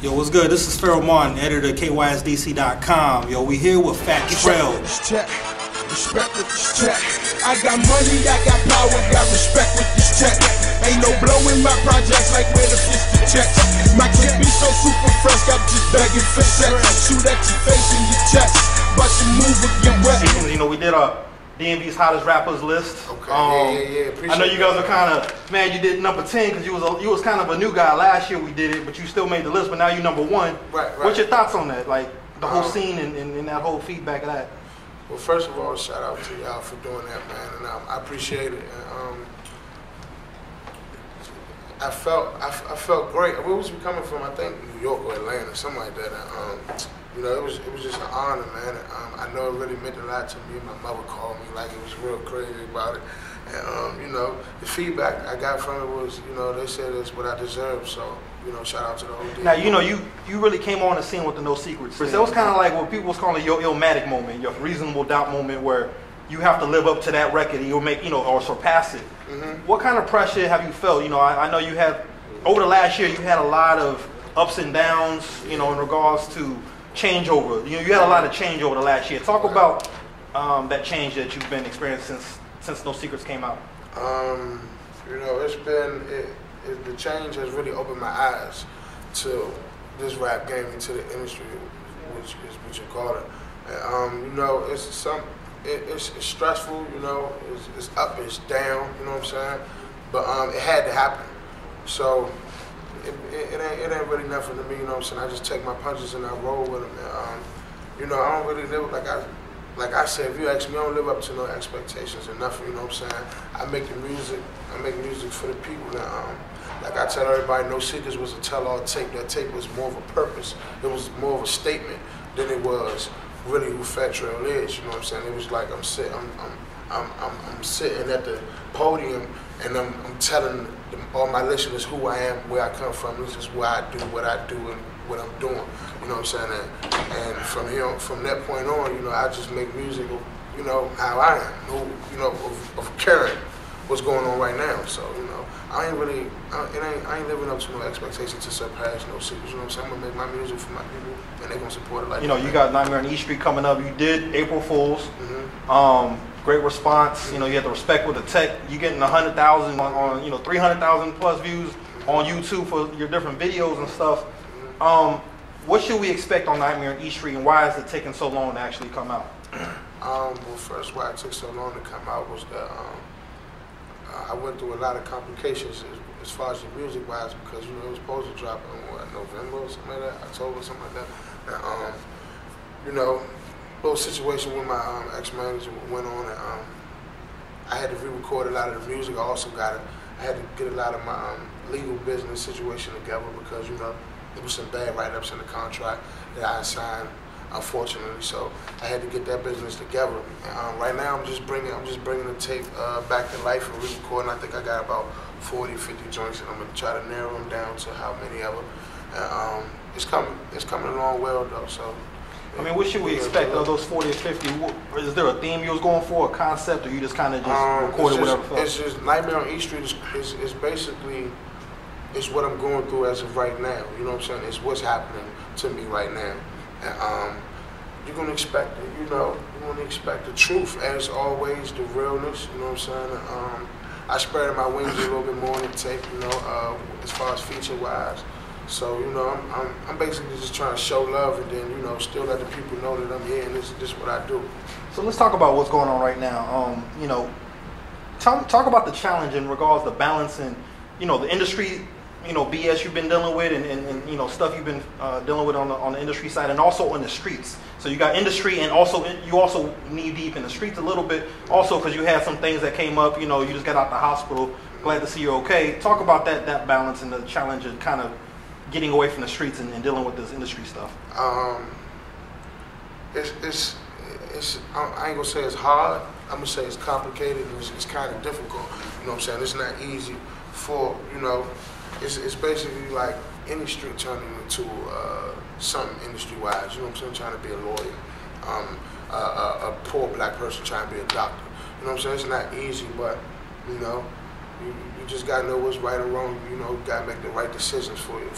Yo, what's good? This is Pharaoh Martin, editor of KYSDC.com. Yo, we here with Fat Trel. Respect with this check. I got money, I got power, got respect with this check. Ain't no blowing my projects like where the fist to check. My clip be so super fresh, I'm just begging for sex. Shoot at your face and your chest, but you move or get wet. You know, we did a DMV's hottest rappers list. Okay, I know you guys are kind of mad you did number 10 because you was kind of a new guy. Last year we did it, but you still made the list. But now you number 1. Right. What's your thoughts on that? Like the whole scene and that whole feedback of that. Well, first of all, shout out to y'all for doing that, man, and I appreciate it. And, I felt great. Where was we coming from? I think New York or Atlanta, something like that. And, you know, it was just an honor, man. I know it really meant a lot to me. My mother called me like it was real crazy about it. And, you know, the feedback I got from it was, you know, they said it's what I deserve. So, you know, shout out to the whole team. Now, you know, you really came on the scene with the No Secrets. So it was kind of like what people was calling your Illmatic moment, your reasonable doubt moment, where you have to live up to that record and you'll make, you know, or surpass it. What kind of pressure have you felt? You know, I know you had, over the last year, you had a lot of ups and downs, you know, in regards to changeover. You know, you had a lot of change over the last year. Talk about that change that you've been experiencing since No Secrets came out. You know, it's been, the change has really opened my eyes to this rap game and to the industry, which is what you call it. And, you know, it's stressful, you know, it's up, it's down, you know what I'm saying? But it had to happen. So it ain't really nothing to me, you know what I'm saying? I just take my punches and I roll with them. And, you know, I don't really live like I said, if you ask me, I don't live up to no expectations or nothing, you know what I'm saying? I make music for the people. That, like I tell everybody, No Secrets was a tell-all tape. That tape was more of a purpose. It was more of a statement than it was really who Fat Trel is, you know what I'm saying? It was like I'm sitting at the podium and I'm telling all my listeners who I am, where I come from. This is why I do what I do and what I'm doing, you know what I'm saying? And from that point on, you know, I just make music, you know, how I am, you know, of caring what's going on right now. So, you know, I ain't living up to no expectation to surpass No Secrets, you know what I'm saying? I'm gonna make my music for my people and they're gonna support it like that. You know, you got Nightmare on East Street coming up. You did April Fools. Great response. You know, you had the Respect with the Tech. You getting 100,000 on you know, 300,000 plus views on YouTube for your different videos and stuff. What should we expect on Nightmare on East Street, and why is it taking so long to actually come out? Well, first, why it took so long to come out was that I went through a lot of complications as far as the music-wise, because, you know, it was supposed to drop in, what, November or something like that, October, something like that. And, you know, little situation with my ex-manager went on, and I had to re-record a lot of the music. I had to get a lot of my legal business situation together because, you know, there was some bad write-ups in the contract that I signed, unfortunately. So I had to get that business together. Right now, I'm just bringing the tape back to life and re-recording. I think I got about 40, 50 joints, and I'm gonna try to narrow them down to how many of them. It's coming along well though. So. I mean, what should we expect of those 40 or 50? Is there a theme you was going for, a concept, or you just kind of just recorded whatever? It's just Nightmare on East Street is basically, it's what I'm going through as of right now. You know what I'm saying? It's what's happening to me right now. And you're gonna expect it, you know, you're gonna expect the truth as always, the realness, you know what I'm saying? I spread my wings a little bit more in the tape, you know, as far as feature wise. So, you know, I'm basically just trying to show love and then, you know, still let the people know that I'm here and this is what I do. So let's talk about what's going on right now. You know, talk about the challenge in regards to balancing, you know, the industry, you know, BS you've been dealing with and you know, stuff you've been dealing with on the industry side and also on the streets. So you got industry and also you also knee deep in the streets a little bit, also because you had some things that came up, you know, you just got out the hospital, glad to see you're okay. Talk about that balance and the challenge of kind of getting away from the streets and dealing with this industry stuff. I ain't gonna say it's hard. I'm gonna say it's complicated and it's kind of difficult. You know what I'm saying? It's not easy for, you know, it's basically like any street turning into something industry-wise. You know what I'm saying? Trying to be a lawyer, a poor black person trying to be a doctor. You know what I'm saying? It's not easy, but, you know, You just gotta know what's right or wrong. You know, you gotta make the right decisions for you.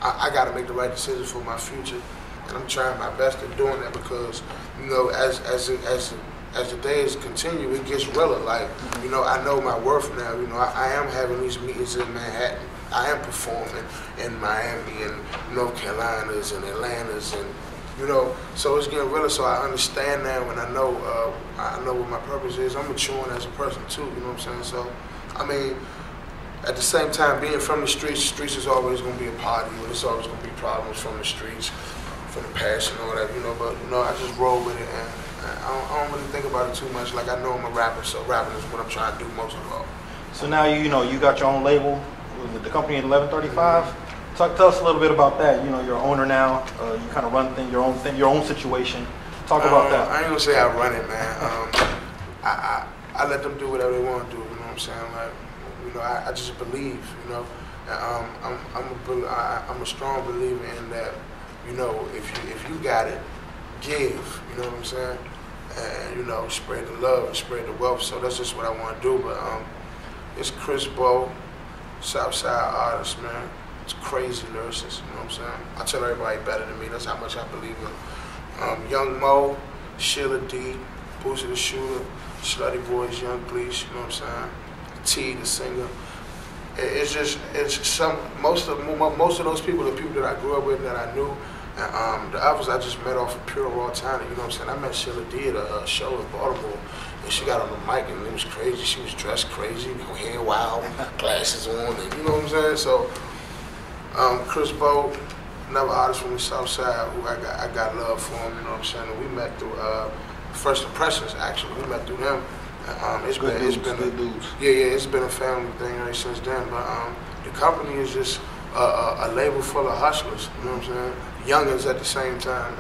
I gotta make the right decisions for my future, and I'm trying my best at doing that because, you know, as the days continue, it gets realer. Like, you know, I know my worth now. You know, I am having these meetings in Manhattan. I am performing in Miami and North Carolinas and Atlantas, and you know, so it's getting realer. So I understand now, and I know what my purpose is. I'm maturing as a person too. You know what I'm saying? So, I mean, at the same time, being from the streets is always going to be a part of you, and it's always going to be problems from the streets, from the past and all that. You know, but you know, I just roll with it, and I don't really think about it too much. Like, I know I'm a rapper, so rapping is what I'm trying to do most of all. So now you know you got your own label. Was it the company at 1135? Tell us a little bit about that. You know, you're an owner now. You kind of run your own situation. Talk about that. I ain't gonna say I run it, man. I let them do whatever they want to do. You know what I'm saying? Like, you know, I just believe. You know, I'm a strong believer in that. You know, if you got it, give. You know what I'm saying? And you know, spread the love and spread the wealth. So that's just what I want to do. But it's Chris Bo, Southside artist, man. It's crazy lyricists, you know what I'm saying? I tell everybody better than me, that's how much I believe in. Young Mo, Sheila D, Boosie the Shooter, Slutty Boys, Young Bleach, you know what I'm saying? T, the singer. Most of those people, the people that I grew up with, that I knew, and the others I just met off of pure raw talent, you know what I'm saying? I met Sheila D at a show in Baltimore, and she got on the mic, and it was crazy. She was dressed crazy, hair wild, glasses on, and you know what I'm saying? So, Chris Bo, another artist from the South Side who I got love for him, you know what I'm saying? And we met through First Impressions, actually. We met through them. It's been a family thing ever since then. But the company is just a label full of hustlers, you know what I'm saying? Youngins at the same time.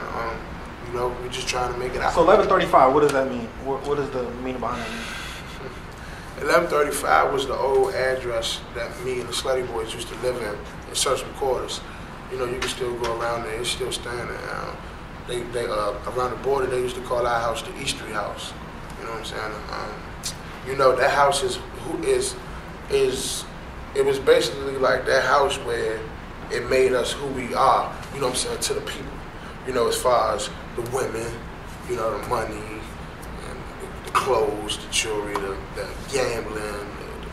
You know, we're just trying to make it out. So 1135, what does that mean? What is the meaning behind that? 1135 was the old address that me and the Slutty Boys used to live in Searching Quarters. You know, you can still go around there, it's still standing. They around the border, they used to call our house the East Street House. You know what I'm saying? You know, that house it was basically like that house where it made us who we are, you know what I'm saying, to the people. You know, as far as the women, you know, the money, and the clothes, the jewelry, the gambling,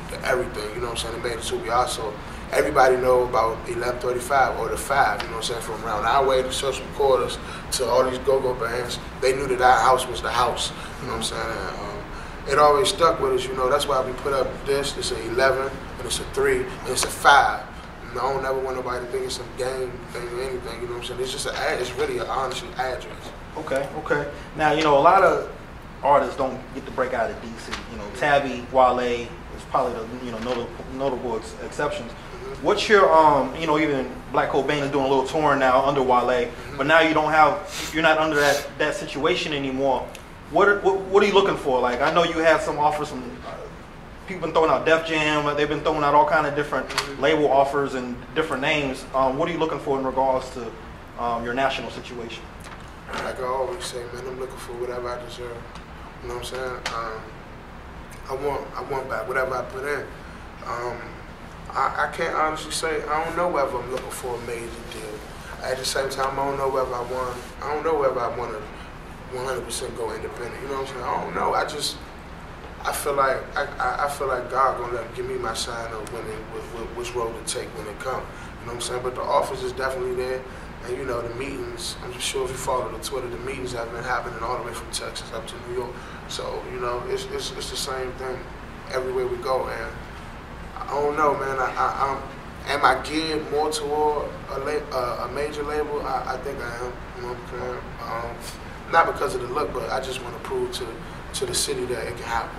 the everything, you know what I'm saying? It made us who we are. So everybody know about 1135 or the 5, you know what I'm saying? From around our way to Social Quarters to all these go-go bands, they knew that our house was the house, you know what I'm saying? It always stuck with us, you know, that's why we put up this. It's an 11, and it's a 3, and it's a 5. I don't ever want nobody to think it's some game thing or anything, you know what I'm saying? It's just it's really an honest address. Okay. Now, you know, a lot of artists don't get to break out of DC. You know, Tabby, Wale is probably the notable exceptions. Mm-hmm. What's your you know, even Black Cobain is doing a little touring now under Wale, mm-hmm. but now you're not under that situation anymore. What are you looking for? Like, I know you had some offers from people been throwing out Def Jam. They've been throwing out all kind of different label offers and different names. What are you looking for in regards to your national situation? Like I always say, man, I'm looking for whatever I deserve. You know what I'm saying? I want back whatever I put in. I can't honestly say I don't know whether I'm looking for a major deal. At the same time, I don't know whether I want to 100% go independent. You know what I'm saying? I don't know. I feel like God gonna give me my sign of which road to take when it comes. You know what I'm saying? But the office is definitely there, and you know the meetings. I'm just sure if you follow the Twitter, the meetings have been happening all the way from Texas up to New York. So you know it's the same thing everywhere we go. And I don't know, man. Am I geared more toward a major label? I think I am. You know what I'm saying? Not because of the look, but I just want to prove to the city that it can happen.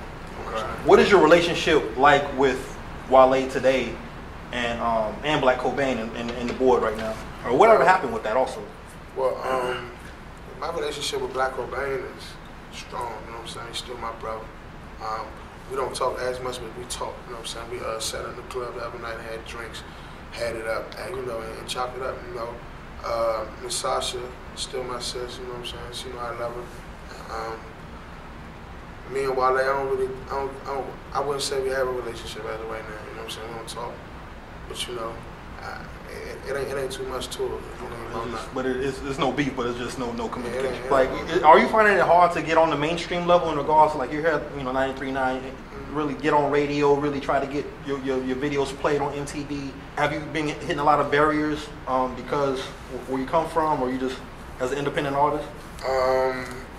What is your relationship like with Wale today and Black Cobain and the board right now? Or whatever happened with that also? Well, my relationship with Black Cobain is strong, you know what I'm saying? He's still my brother. We don't talk as much, but we talk, you know what I'm saying? We sat in the club the other night, had drinks, had it up, and, you know, and chopped it up, you know. Miss Sasha, still my sis, you know what I'm saying? She know I love her. me and Wale, I wouldn't say we have a relationship as of right now. You know what I'm saying? We don't talk, but you know, it ain't too much to it. You know, but it's no beef, but it's just no communication. Like, are you finding it hard to get on the mainstream level in regards to, like, you're here, you know, 93.9, really get on radio, really try to get your videos played on MTV? Have you been hitting a lot of barriers because where you come from, or you just as an independent artist?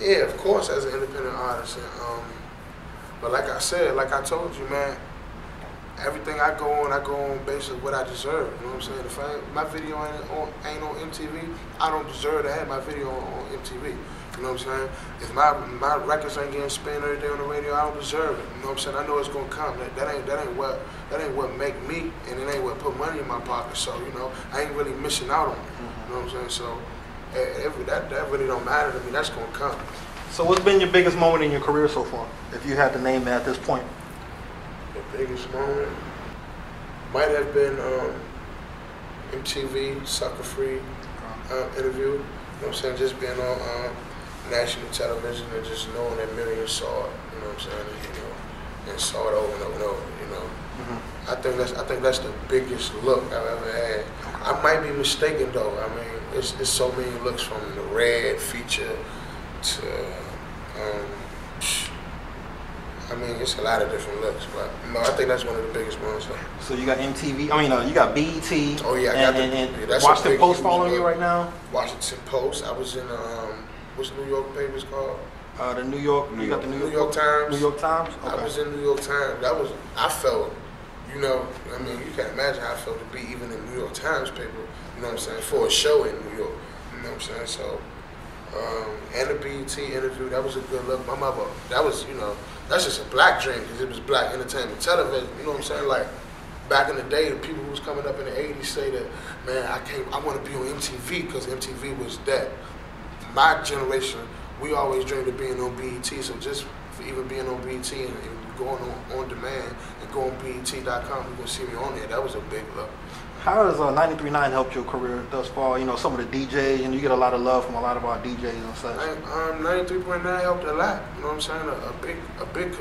Yeah, of course, as an independent artist. But like I said, like I told you, man, everything I go on based on what I deserve. You know what I'm saying? If my video ain't on MTV, I don't deserve to have my video on MTV. You know what I'm saying? If my records ain't getting spin every day on the radio, I don't deserve it. You know what I'm saying? I know it's gonna come. That ain't what make me, and it ain't what put money in my pocket. So you know, I ain't really missing out on it. You know what I'm saying? So that really don't matter to me. That's gonna come. So what's been your biggest moment in your career so far, if you had to name it at this point? The biggest moment might have been MTV Sucker Free interview. You know what I'm saying? Just being on national television and just knowing that millions saw it. You know what I'm saying? And saw it over and over and over. You know. I think that's the biggest look I've ever had. I might be mistaken though. I mean, it's so many looks, from the Red feature to I mean, it's a lot of different looks, but no, I think that's one of the biggest ones. So you got MTV, I mean, you got BET. Oh yeah, that's Washington Post following you right now? Washington Post. I was in, what's the New York papers called? The New York, you got the New York Times. New York Times? Okay. I was in New York Times. I felt, you know, I mean, you can imagine how I felt to be even in New York Times paper, you know what I'm saying, for a show in New York, you know what I'm saying, so. And the BET interview, that was a good look. My mother, that was, you know, that's just a black dream because it was black entertainment television. You know what I'm saying? Like back in the day, the people who was coming up in the '80s say that, man, I want to be on MTV because MTV was that. My generation, we always dreamed of being on BET. So just for even being on BET and going on demand and go on BET.com, you can see me on there. That was a big look. How has 93.9 helped your career thus far? You know, some of the DJs, and you get a lot of love from a lot of our DJs and such. 93.9 helped a lot. You know what I'm saying? A big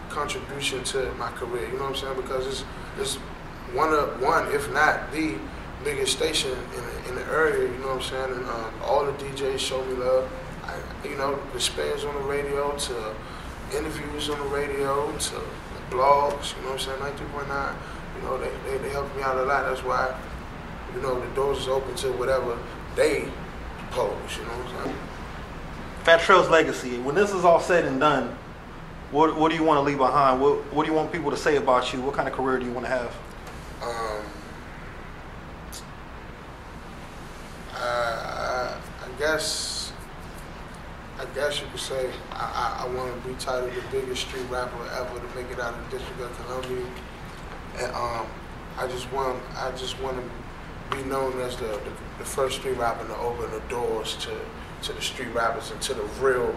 contribution to my career. You know what I'm saying? Because it's one, if not the biggest station in the area. You know what I'm saying? And all the DJs show me love. You know, the spins on the radio to interviews on the radio to blogs. You know what I'm saying? 93.9. You know, they helped me out a lot. That's why, you know, the doors is open to whatever they pose, you know what I'm saying? Fat Trel's legacy, when this is all said and done, what do you want to leave behind? What do you want people to say about you? What kind of career do you want to have? I guess you could say I want to be titled the biggest street rapper ever to make it out of the District of Columbia. And I just want to be known as the first street rapper to open the doors to the street rappers and to the real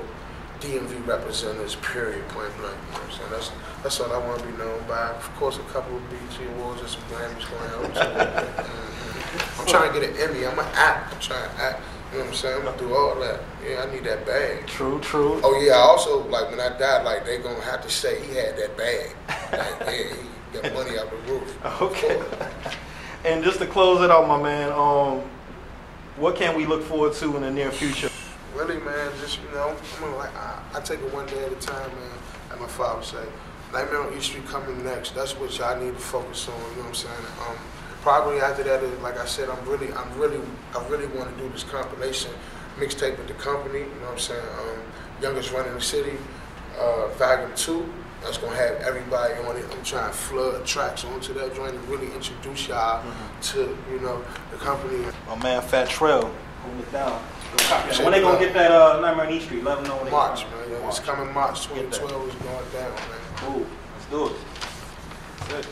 DMV representatives, period, point blank. You know what I'm saying? That's all I want to be known by. Of course, a couple of BET Awards and some Grammys going out. I'm trying to get an Emmy. I'm an act. I'm trying to act. You know what I'm saying? I'm going to do all that. Yeah, I need that bag. True. Oh, yeah, I also, like, when I die, like, they going to have to say he had that bag. Like, yeah, he got money out the roof. Okay. And just to close it out, my man, what can we look forward to in the near future? Really, man, just, you know, I take it one day at a time, man, like my father would say. Nightmare on East Street coming next. That's what y'all need to focus on, you know what I'm saying? Probably after that, like I said, I really want to do this compilation mixtape with the company, you know what I'm saying? Youngest Running the City, Volume 2. That's going to have everybody on it. I'm trying to flood tracks onto that joint and really introduce y'all to, you know, the company. My man, Fat Trel, hold it down. When they going to get that Nightmare on East Street? Let them know when they March, man. Yeah, it's coming March 2012. It's going down, man. Cool. Let's do it. Good.